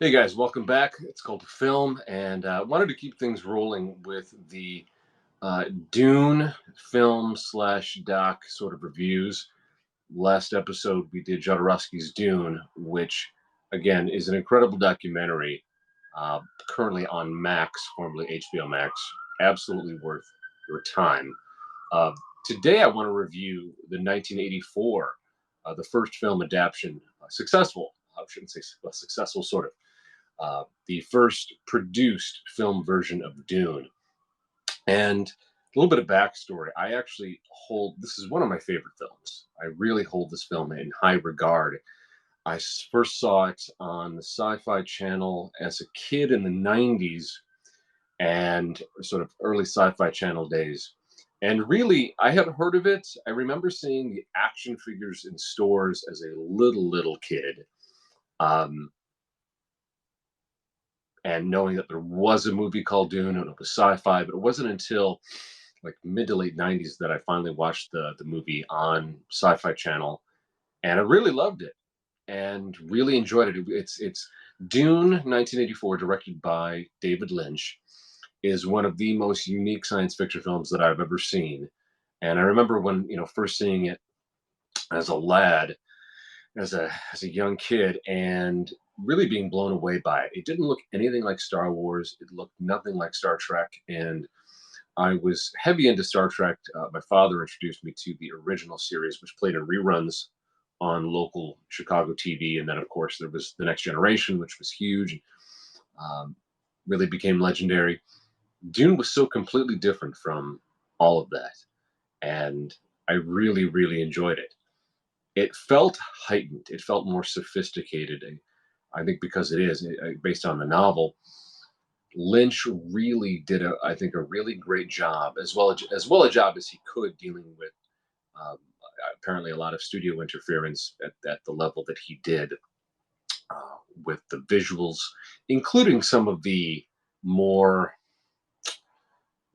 Hey guys, welcome back. It's called Film, and wanted to keep things rolling with the Dune film slash doc sort of reviews. Last episode we did Jodorowsky's Dune, which again is an incredible documentary, uh, currently on Max, formerly HBO Max. Absolutely worth your time. Uh, Today I want to review the 1984, the first film adaptation, successful. I shouldn't say successful, sort of the first produced film version of Dune. And a little bit of backstory. I actually hold this is one of my favorite films. I really hold this film in high regard. First saw it on the Sci-Fi Channel as a kid in the 90s and sort of early Sci-Fi Channel days. And really, I had heard of it. I remember seeing the action figures in stores as a little kid. Um, and knowing that there was a movie called Dune and it was sci-fi, but it wasn't until like mid to late 90s that I finally watched the movie on Sci-Fi Channel, and I really loved it and really enjoyed it. It's Dune 1984, directed by David Lynch, is one of the most unique science fiction films that I've ever seen. And I remember when first seeing it as a lad, as a young kid, and really being blown away by it. It didn't look anything like Star Wars. It looked nothing like Star Trek, and I was heavy into Star Trek. My father introduced me to the original series, which played in reruns on local Chicago TV, and then of course there was the Next Generation, which was huge, um, really became legendary. Dune was so completely different from all of that, and I really enjoyed it. It felt heightened. It felt more sophisticated. I think because it is based on the novel. Lynch really did I think, a really great job, as well a job as he could, dealing with um, apparently a lot of studio interference at the level that he did, with the visuals, including some of the more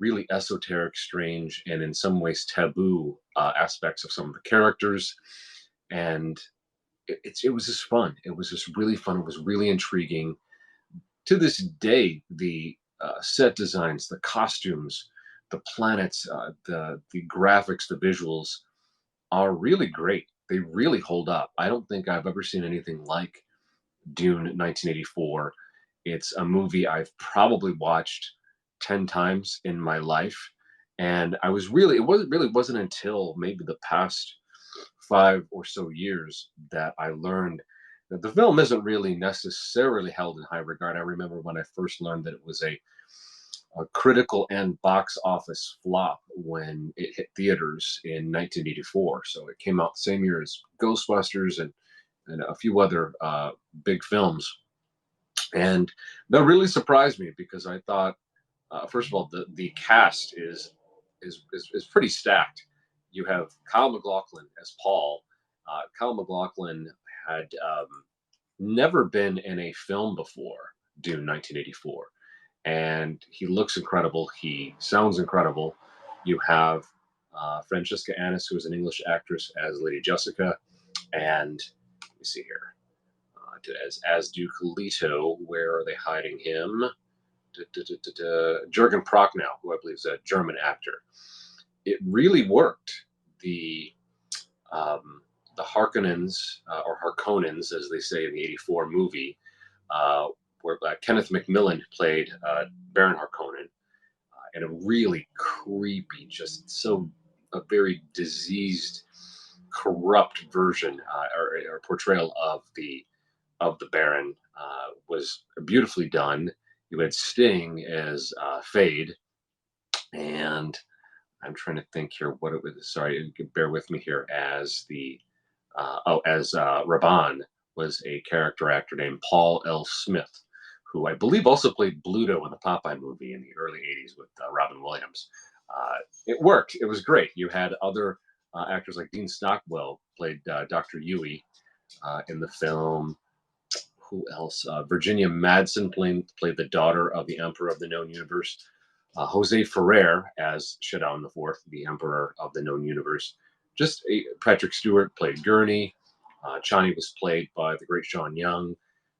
really esoteric, strange, and in some ways taboo aspects of some of the characters. And it was just fun. It was just really fun. It was really intriguing. To this day, the set designs, the costumes, the planets, the graphics, the visuals are really great. They really hold up. I don't think I've ever seen anything like Dune 1984. It's a movie I've probably watched 10 times in my life. And it wasn't until maybe the past 5 or so years that I learned that the film isn't really necessarily held in high regard. I remember when I first learned that it was a critical and box office flop when it hit theaters in 1984. So it came out the same year as Ghostbusters and a few other big films. And that really surprised me because I thought, first of all, the cast is pretty stacked. You have Kyle MacLachlan as Paul. Kyle MacLachlan had never been in a film before Dune 1984, and he looks incredible. He sounds incredible. You have Francesca Annis, who is an English actress, as Lady Jessica, and let me see here, as Duke Leto. Where are they hiding him? Jürgen Prochnow, who I believe is a German actor. It really worked. The the Harkonnens, or Harkonnens, as they say in the '84 movie, where Kenneth McMillan played Baron Harkonnen, in a really creepy, just so a very diseased, corrupt version, or portrayal of the Baron, was beautifully done. You had Sting as Fade, and I'm trying to think here what it was. Sorry, bear with me here. As Raban was a character actor named Paul L. Smith, who I believe also played Bluto in the Popeye movie in the early '80s with Robin Williams. It worked. It was great. You had other actors like Dean Stockwell played Dr. Yui in the film. Who else? Virginia Madsen played the daughter of the Emperor of the Known Universe. Jose Ferrer as Shadowin IV, the Emperor of the Known Universe. Patrick Stewart played Gurney. Chani was played by the great Sean Young.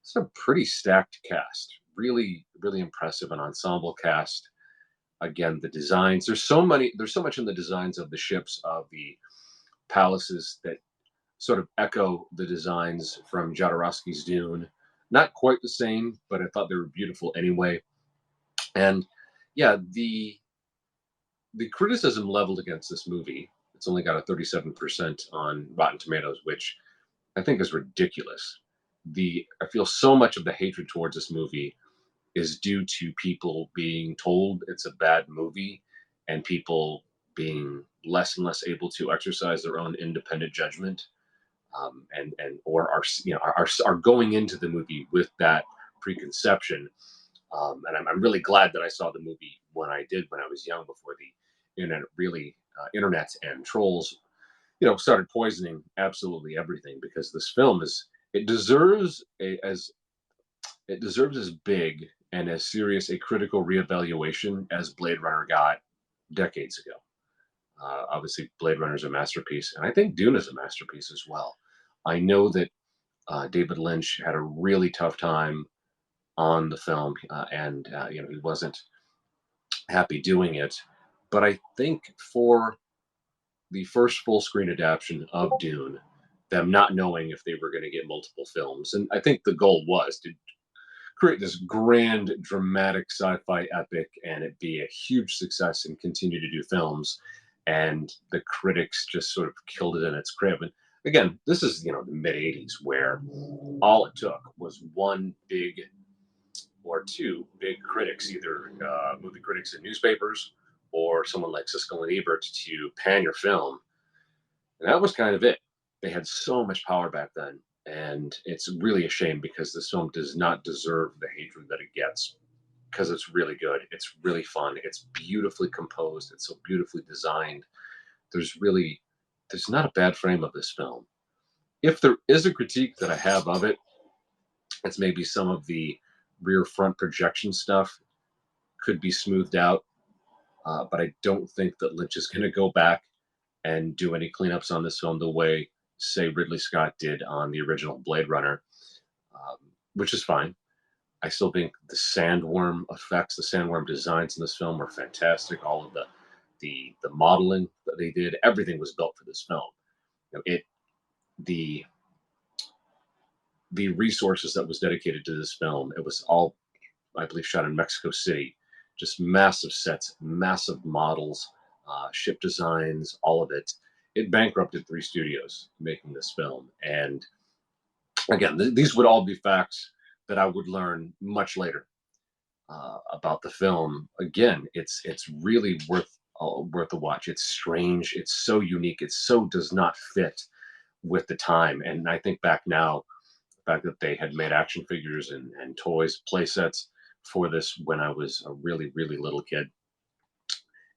It's a pretty stacked cast. Really, really impressive. An ensemble cast. Again, the designs. There's so much in the designs of the ships, of the palaces, that sort of echo the designs from Jodorowsky's Dune. Not quite the same, but I thought they were beautiful anyway. And yeah, the criticism leveled against this movie, it's only got a 37% on Rotten Tomatoes, which I think is ridiculous. I feel so much of the hatred towards this movie is due to people being told it's a bad movie, and people being less and less able to exercise their own independent judgment, and or are going into the movie with that preconception. And I'm really glad that I saw the movie when I did, when I was young, before the internet and trolls, started poisoning absolutely everything. Because this film it deserves as big and as serious a critical reevaluation as Blade Runner got decades ago. Obviously, Blade Runner is a masterpiece, and I think Dune is a masterpiece as well. I know that David Lynch had a really tough time on the film, and he wasn't happy doing it. But I think for the first full screen adaptation of Dune, them not knowing if they were going to get multiple films, and I think the goal was to create this grand, dramatic sci-fi epic and it be a huge success and continue to do films. And the critics just sort of killed it in its crib. And again, this is the mid '80s, where all it took was one big or two big critics, either movie critics in newspapers or someone like Siskel and Ebert, to pan your film. And that was kind of it. They had so much power back then. And it's really a shame, because this film does not deserve the hatred that it gets, because it's really good. It's really fun. It's beautifully composed. It's so beautifully designed. There's not a bad frame of this film. If there is a critique that I have of it, it's maybe some of the rear front projection stuff could be smoothed out. But I don't think that Lynch is going to go back and do any cleanups on this film the way, say, Ridley Scott did on the original Blade Runner, um, which is fine. I still think the sandworm effects, the sandworm designs in this film were fantastic. All of the modeling that they did, everything was built for this film. The the resources that was dedicated to this film, it was all, I believe, shot in Mexico City. Just massive sets, massive models, ship designs, all of it. It bankrupted 3 studios making this film. And again, these would all be facts that I would learn much later about the film. Again, it's really worth a watch. It's strange. It's so unique. It so does not fit with the time. And I think back now, the fact that they had made action figures and toys, play sets for this when I was a really, really little kid.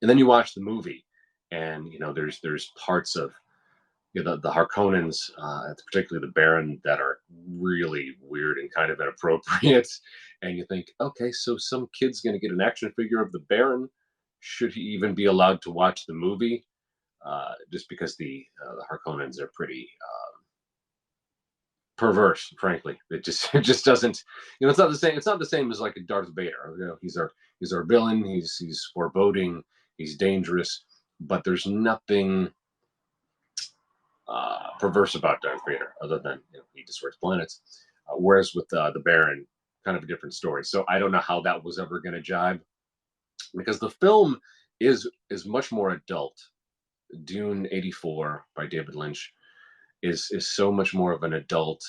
And then you watch the movie, and there's parts of the Harkonnens, particularly the Baron, that are really weird and kind of inappropriate. And you think, okay, so some kid's going to get an action figure of the Baron. Should he even be allowed to watch the movie? Just because the Harkonnens are pretty perverse, frankly. It just doesn't. It's not the same. It's not the same as like a Darth Vader. He's our villain. He's foreboding. He's dangerous. But there's nothing perverse about Darth Vader, other than he destroys planets. Whereas with the Baron, kind of a different story. So I don't know how that was ever going to jibe, because the film is much more adult. Dune '84 by David Lynch is so much more of an adult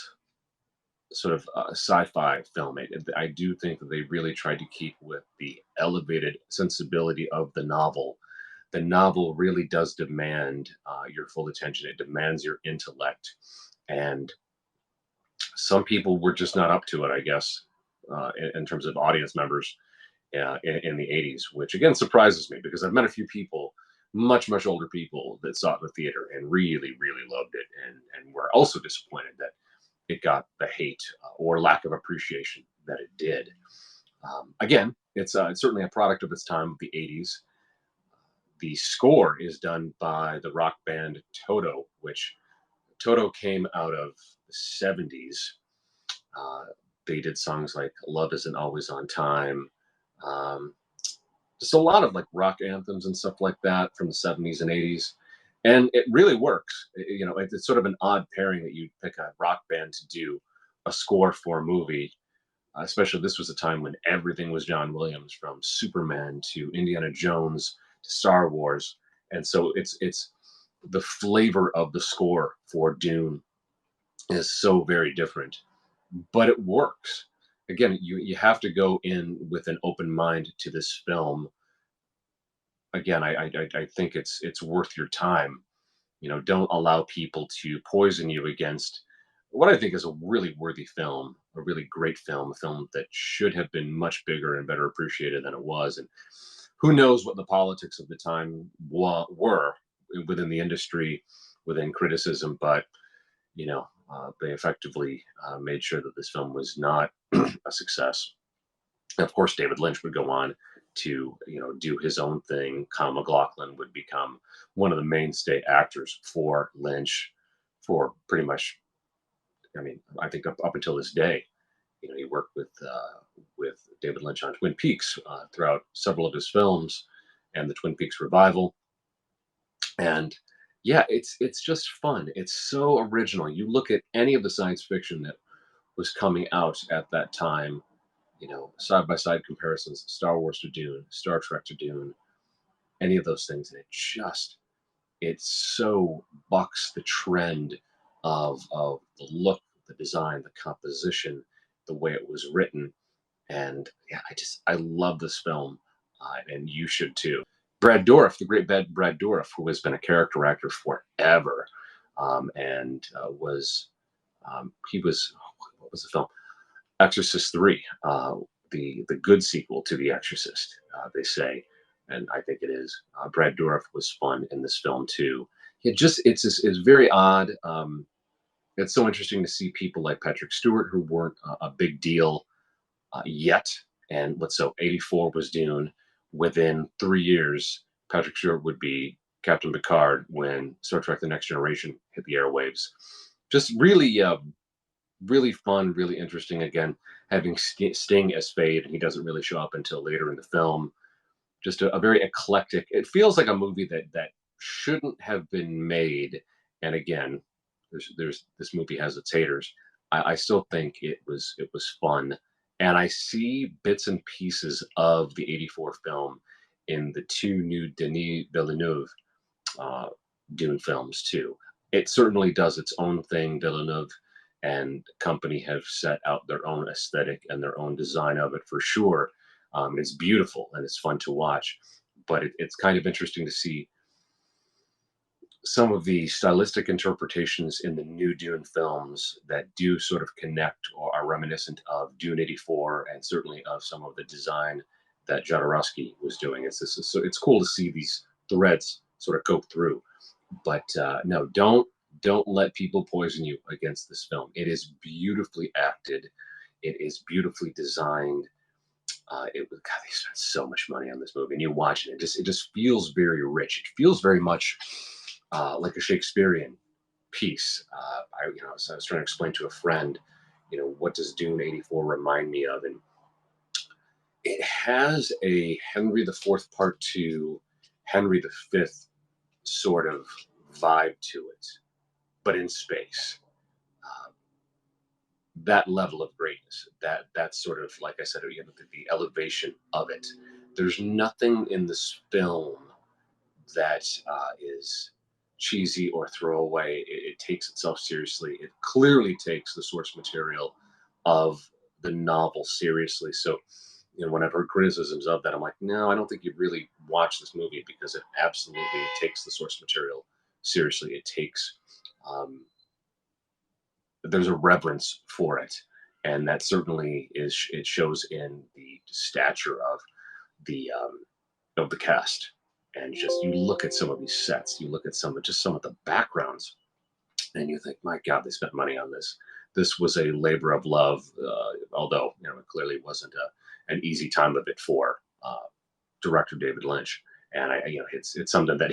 sort of sci-fi film. I do think that they really tried to keep with the elevated sensibility of the novel. The novel really does demand your full attention. It demands your intellect, and some people were just not up to it, I guess, in terms of audience members in the '80s, which again surprises me, because I've met a few people, much older people, that saw it in the theater and really really loved it, and were also disappointed that it got the hate or lack of appreciation that it did. Again, it's certainly a product of its time, of the '80s. The score is done by the rock band Toto, which Toto came out of the '70s. They did songs like "Love Isn't Always on Time." Um, just a lot of like rock anthems and stuff like that from the 70s and 80s. And it really works. It's sort of an odd pairing that you'd pick a rock band to do a score for a movie. Especially this was a time when everything was John Williams, from Superman to Indiana Jones to Star Wars. And so it's the flavor of the score for Dune is so very different, but it works. Again, you have to go in with an open mind to this film. Again, I think it's worth your time. Don't allow people to poison you against what I think is a really worthy film, a really great film, a film that should have been much bigger and better appreciated than it was. And who knows what the politics of the time were within the industry, within criticism, but they effectively made sure that this film was not a success. Of course, David Lynch would go on to do his own thing. Kyle MacLachlan would become one of the mainstay actors for Lynch for pretty much. I mean, I think up until this day, he worked with David Lynch on Twin Peaks throughout several of his films and the Twin Peaks revival. And yeah, it's just fun. It's so original. You look at any of the science fiction that was coming out at that time, side by side comparisons, Star Wars to Dune, Star Trek to Dune, any of those things, and it so bucks the trend of the look, the design, the composition, the way it was written. And yeah, I love this film, and you should too. Brad Dourif, the great Brad Dourif, who has been a character actor forever, and was he was what was the film? Exorcist 3, the good sequel to The Exorcist, they say, and I think it is. Brad Dourif was fun in this film too. It's very odd. It's so interesting to see people like Patrick Stewart, who weren't a big deal yet. And what's so 84 was Dune. Within 3 years, Patrick Stewart would be Captain Picard when Star Trek: The Next Generation hit the airwaves. Just really fun, really interesting. Again, having Sting as Fade, and he doesn't really show up until later in the film. Just a very eclectic. It feels like a movie that shouldn't have been made. And again, there's this movie has its haters. I still think it was fun, and I see bits and pieces of the '84 film in the two new Denis Villeneuve uh, Dune films too. It certainly does its own thing. Villeneuve and company have set out their own aesthetic and their own design of it for sure. It's beautiful and it's fun to watch, but it's kind of interesting to see some of the stylistic interpretations in the new Dune films that do sort of connect or are reminiscent of Dune '84 and certainly of some of the design that Jodorowsky was doing. It's cool to see these threads sort of go through. But no, don't let people poison you against this film. It is beautifully acted. It is beautifully designed. God, they spent so much money on this movie, and you watch it, it just feels very rich. It feels very much like a Shakespearean piece. So I was trying to explain to a friend, what does Dune '84 remind me of, and it has a Henry IV Part 2, Henry V sort of vibe to it, but in space. Um, that level of greatness, that's sort of like I said, the elevation of it. There's nothing in this film that is cheesy or throwaway. It takes itself seriously. It clearly takes the source material of the novel seriously. So, when I've heard criticisms of that, I'm like, no, I don't think you really watch this movie because it absolutely takes the source material seriously. It takes there's a reverence for it, and that certainly is. It shows in the stature of the cast, and just you look at some of these sets, you look at some of the backgrounds, and you think, my God, they spent money on this. This was a labor of love, although it clearly wasn't an easy time of it for director David Lynch. And it's something that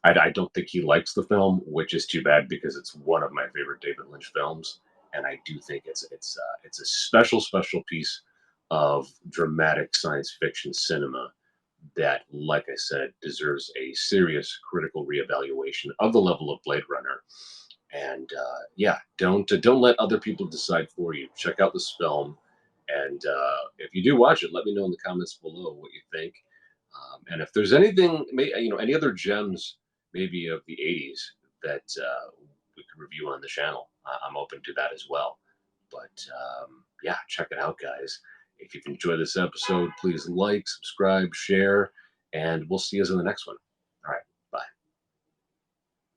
I don't think he likes the film, which is too bad because it's one of my favorite David Lynch films. and I do think it's a special piece of dramatic science fiction cinema that, like I said, deserves a serious critical reevaluation of the level of Blade Runner. And yeah, don't let other people decide for you. Check out this film, and if you do watch it, let me know in the comments below what you think. And if there's anything, any other gems, maybe of the '80s that we could review on the channel, I'm open to that as well. But yeah, check it out, guys. If you've enjoyed this episode, please like, subscribe, share, and we'll see you in the next one.